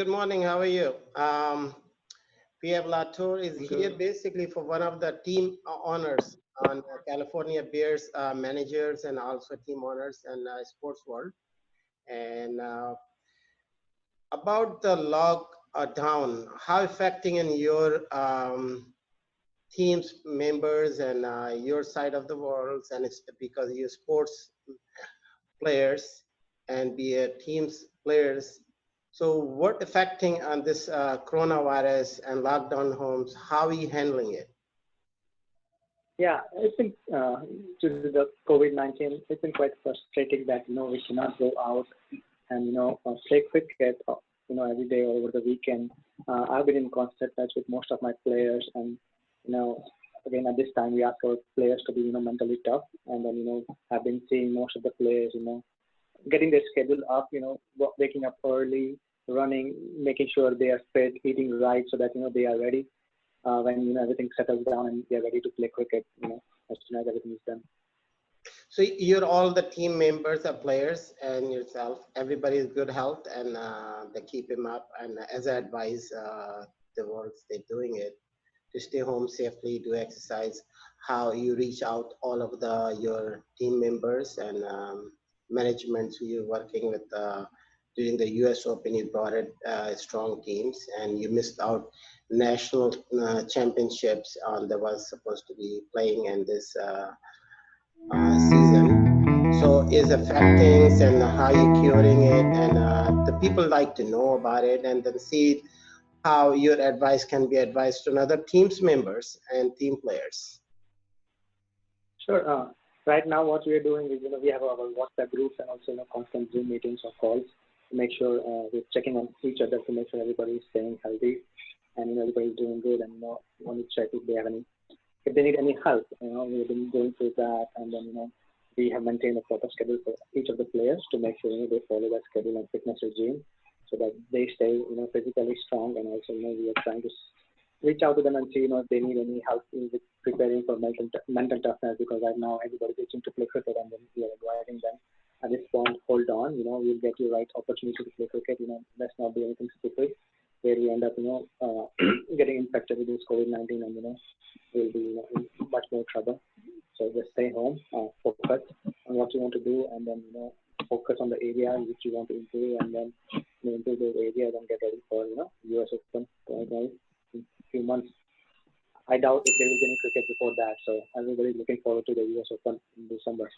good morning. How are you? PM Rathod is here Good. basically for one of the team honors on California Bears managers and also team honors and sports world. And about the lockdown, how affecting in your team's members and your side of the world, and it's because you're sports players and be a team's players. So what affecting on this coronavirus and lockdown homes, how are you handling it? Yeah, I think due to the COVID-19, it's been quite frustrating that we cannot go out and play cricket every day or over the weekend. I've been in constant touch with most of my players, and you know again at this time we ask our players to be mentally tough, and then I've been seeing most of the players getting their schedule up, waking up early, running, making sure they are fit, eating right, so that they are ready when everything settles down and they're ready to play cricket. As soon as everything is done. So you're all the team members are players and yourself, everybody is good health and they keep him up. And as I advise the ones they're doing it, to stay home safely, do exercise, how you reach out all of the your team members and management who you're working with during the US Open. You brought it strong teams and you missed out national championships on that was supposed to be playing in this season. So is affecting and how you curing it and the people like to know about it and then see how your advice can be advised to another team's members and team players. Sure. Right now, what we are doing is, we have our WhatsApp groups and also, constant Zoom meetings or calls to make sure we're checking on each other to make sure everybody is staying healthy and everybody is doing good, and want to check if they have any, if they need any help. We've been going through that, and then we have maintained a proper schedule for each of the players to make sure they follow that schedule and fitness regime so that they stay physically strong, and also we are trying to reach out to them and see if they need any help with preparing for mental toughness, because right now everybody's itching to play cricket, and then we are advising them at this point, hold on, we'll get you right opportunity to play cricket, let's not do anything stupid where we end up getting infected with this COVID-19, and we'll be in much more trouble. So just stay home, focus on what you want to do, and then focus on the area in which you want to improve, and then improve those areas and get ready for US Open in a few months. I doubt if there will be any cricket before that, so everybody's looking forward to the US Open in December.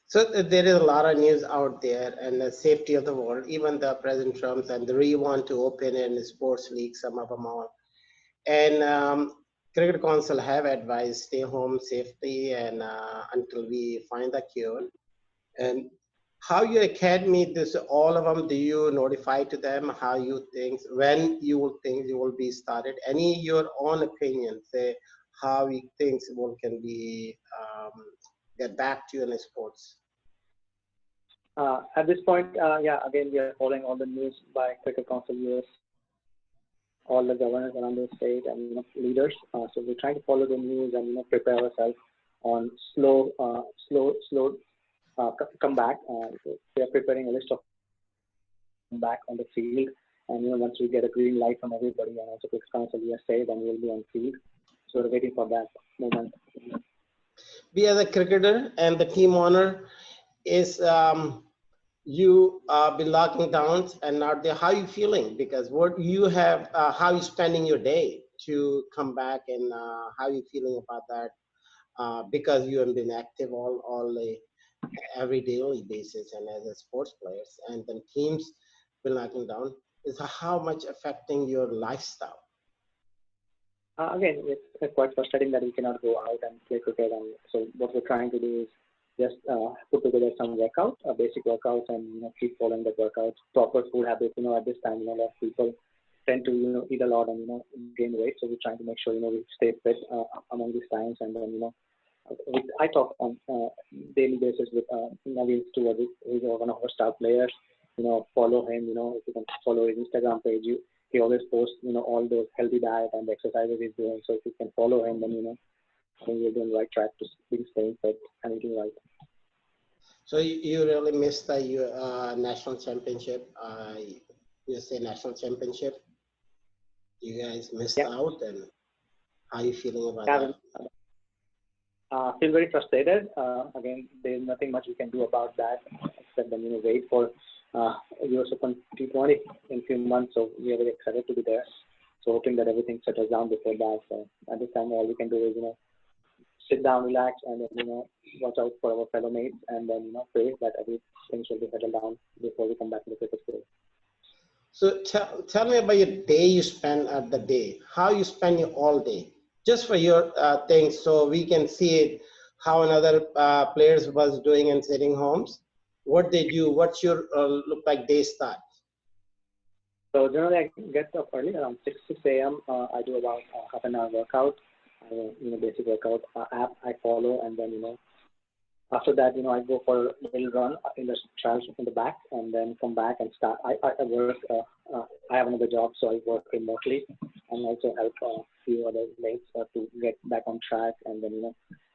So there is a lot of news out there and the safety of the world, even the President Trump and the really want to open in sports league, some of them are. And Cricket Council have advised stay home safely and until we find the cure. And how your academy, this all of them, do you notify to them how you think, when you will think you will be started? Any your own opinion, say how you think will can be get back to you in the sports? At this point, yeah, again, we are following all the news by Cricket Council US, all the governors around the state and leaders. So we're trying to follow the news and prepare ourselves on slow comeback. So we are preparing a list of back on the field, and once we get a green light from everybody and also Cricket Council USA, then we'll be on field. So we're waiting for that moment. Be as a cricketer and the team owner is you be locking down and not there. How you feeling? Because what you have, how you spending your day to come back and how you feeling about that? Because you have been active all the every daily basis and as a sports players and then teams been locking down is how much affecting your lifestyle. Again, it's quite frustrating that we cannot go out and play cricket. And so what we're trying to do is just put together some workouts, basic workouts, and keep following the workouts. Proper food habits. At this time, a lot of people tend to eat a lot and gain weight. So we're trying to make sure we stay fit among these times. And then I talk on daily basis with Naveen Stewart, who's one of our star players. Follow him. If you can follow his Instagram page, he always posts all those healthy diet and the exercises he's doing. So if you can follow him, then I think you're doing the right track to being staying fit and eating right. So you really missed the national championship. USA National Championship. You guys missed Yeah. out, and how are you feeling about Yeah, that? feel very frustrated. Again, there's nothing much we can do about that except then wait for US Open T20 in a few months. So we are very excited to be there. So hoping that everything settles down before that. So at this time, all we can do is sit down, relax, and then watch out for our fellow mates, and then pray that everything should be settled down before we come back to the cricket field. So tell me about your day you spend at the day. How you spend your all day, just for your things, so we can see it, how another players was doing in sitting homes, what they do, what's your look like day start. So generally, I get up early around 6 a.m. I do about half an hour workout, basic workout app I follow, and then after that, I go for a little run in the trails in the back, and then come back and start. I work. I have another job, so I work remotely, and also help a few other mates to get back on track. And then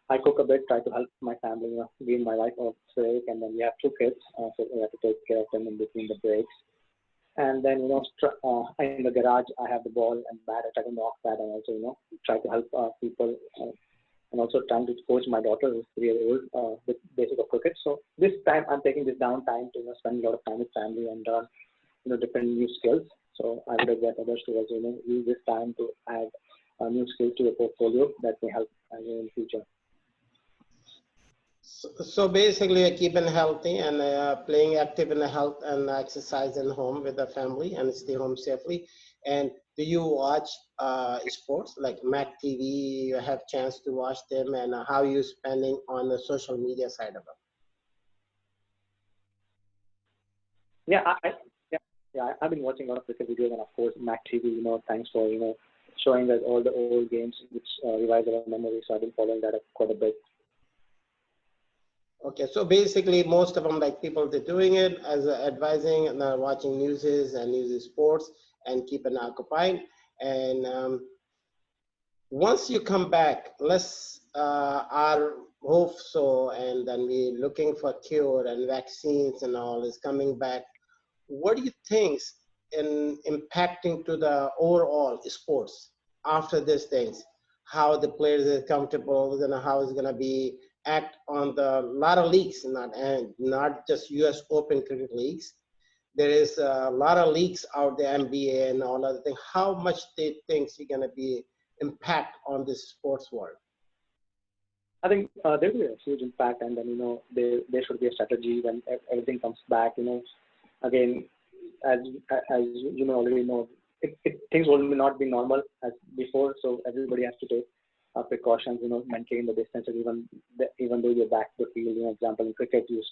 I cook a bit, try to help my family. Give my wife a break, and then we have 2 kids, so we have to take care of them in between the breaks. And then in the garage, I have the ball and bat. I try to knock that, and also try to help people. And also trying to coach my daughter who's 3 years old with basic of cricket. So this time I'm taking this down time to spend a lot of time with family and different new skills. So I would advise others to also use this time to add new skills to your portfolio that may help you in the future. So basically, keeping healthy and playing active in the health and exercise in home with the family and stay home safely. And do you watch sports like MAQ TV? You have chance to watch them, and how you spending on the social media side of it? Yeah, I've been watching a lot of cricket videos, and of course MAQ TV. Thanks for showing us all the old games which revive our memories. So I've been following that quite a bit. Okay, so basically, most of them, like people, they're doing it as advising and watching newses and news sports and keeping occupied. And once you come back, let's our hope so, and then we looking for cure and vaccines and all is coming back. What do you think in impacting to the overall sports after these things? How the players are comfortable, and how it's going to be act on the lot of leagues, not just U.S. Open cricket leagues. There is a lot of leagues out there, NBA and all other things. How much they think is going to be impact on this sports world? I think there will be a huge impact, and then there should be a strategy when everything comes back. Again, as you may already know, things will not be normal as before, so everybody has to take precautions, maintain the distance, even though you're back to the field. Example, in cricket, you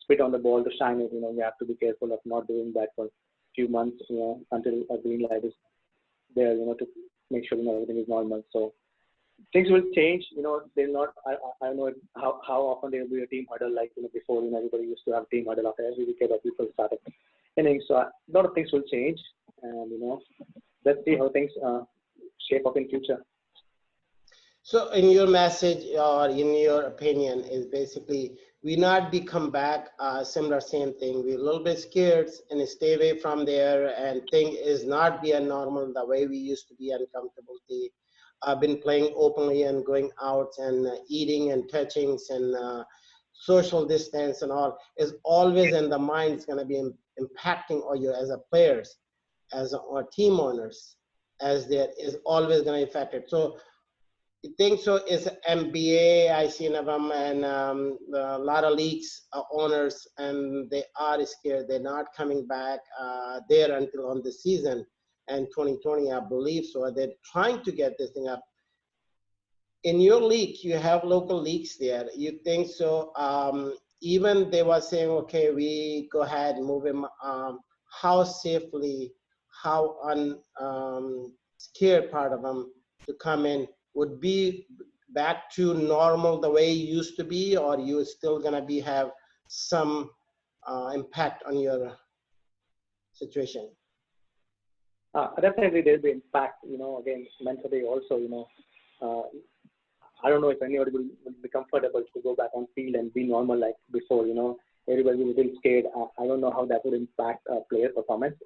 spit on the ball to shine it. You have to be careful of not doing that for a few months, until a green light is there, to make sure everything is normal. So things will change. They'll not. I don't know how often there will be a team huddle like before. Everybody used to have team huddle after every wicket or people started innings. So a lot of things will change, and let's see how things shape up in future. So in your message or in your opinion is basically we not become back similar same thing. We're a little bit scared and stay away from there and think is not be a normal the way we used to be uncomfortable. I've been playing openly and going out and eating and touching and social distance and all is always in the mind. It's going to be impacting on you as a players, as or team owners, as there is always going to affect it. So I think so is MBA, I seen of them, and a lot of leagues owners, and they are scared. They're not coming back there until on the season and 2020, I believe. So they're trying to get this thing up. In your league, you have local leagues there. You think so? Even they were saying, okay, we go ahead and move him. How safely, how scared part of them to come in would be back to normal the way it used to be, or you still gonna be have some impact on your situation? Definitely there'll be impact, again, mentally also, I don't know if anybody will be comfortable to go back on field and be normal like before, everybody will be scared. I don't know how that would impact player performance.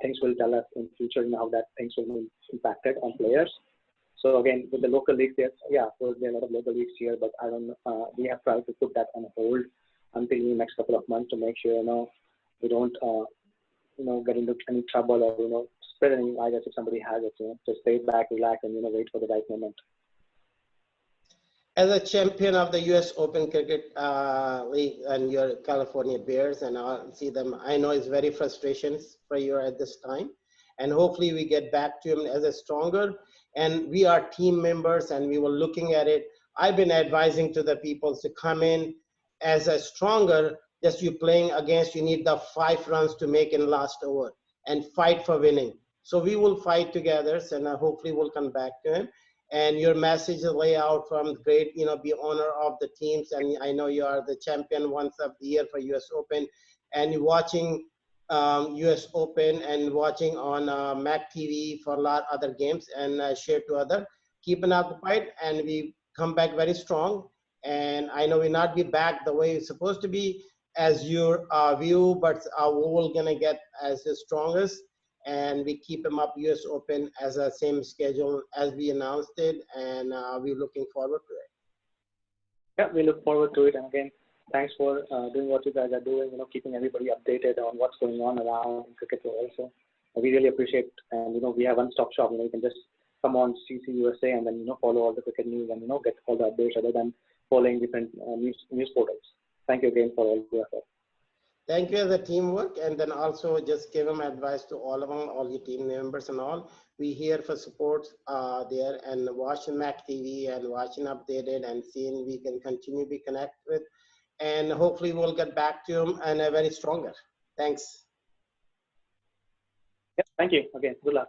things will tell us in future how that things will be impacted on players. So again, with the local leagues, yeah, of course, there are a lot of local leagues here, but I don't. We have tried to put that on hold until the next couple of months to make sure we don't get into any trouble or spread any virus if somebody has it. Just stay back, relax, and wait for the right moment. As a champion of the U.S. Open Cricket League and your California Bears, and I'll see them, I know it's very frustrations for you at this time, and hopefully we get back to him as a stronger. And we are team members, and we were looking at it. I've been advising to the people to come in as a stronger. Just you playing against, you need the 5 runs to make in last over and fight for winning. So we will fight together, and hopefully we'll come back to him. And your message lay out from great, be owner of the teams. And I know you are the champion once of the year for US Open, and you're watching US Open and watching on MAQ TV for a lot of other games and share to other. Keep it occupied, and we come back very strong. And I know we'll not be back the way it's supposed to be as your view, but we're gonna get as the strongest. And we keep them up US Open as a same schedule as we announced it, and we're looking forward to it. Yeah, we look forward to it. And again, thanks for doing what you guys are doing, keeping everybody updated on what's going on around cricket also. We really appreciate, and we have one-stop shop. You can just come on CCUSA and then follow all the cricket news and get all the updates other than following different news portals. Thank you again for all your effort. Thank you as a teamwork, and then also just give them advice to all of them, all your team members and all. We here for support there, and watching MAQ TV and watching updated and seeing we can continue to be connected with, and hopefully we'll get back to them and a very stronger. Thanks. Yeah, thank you again. Good luck.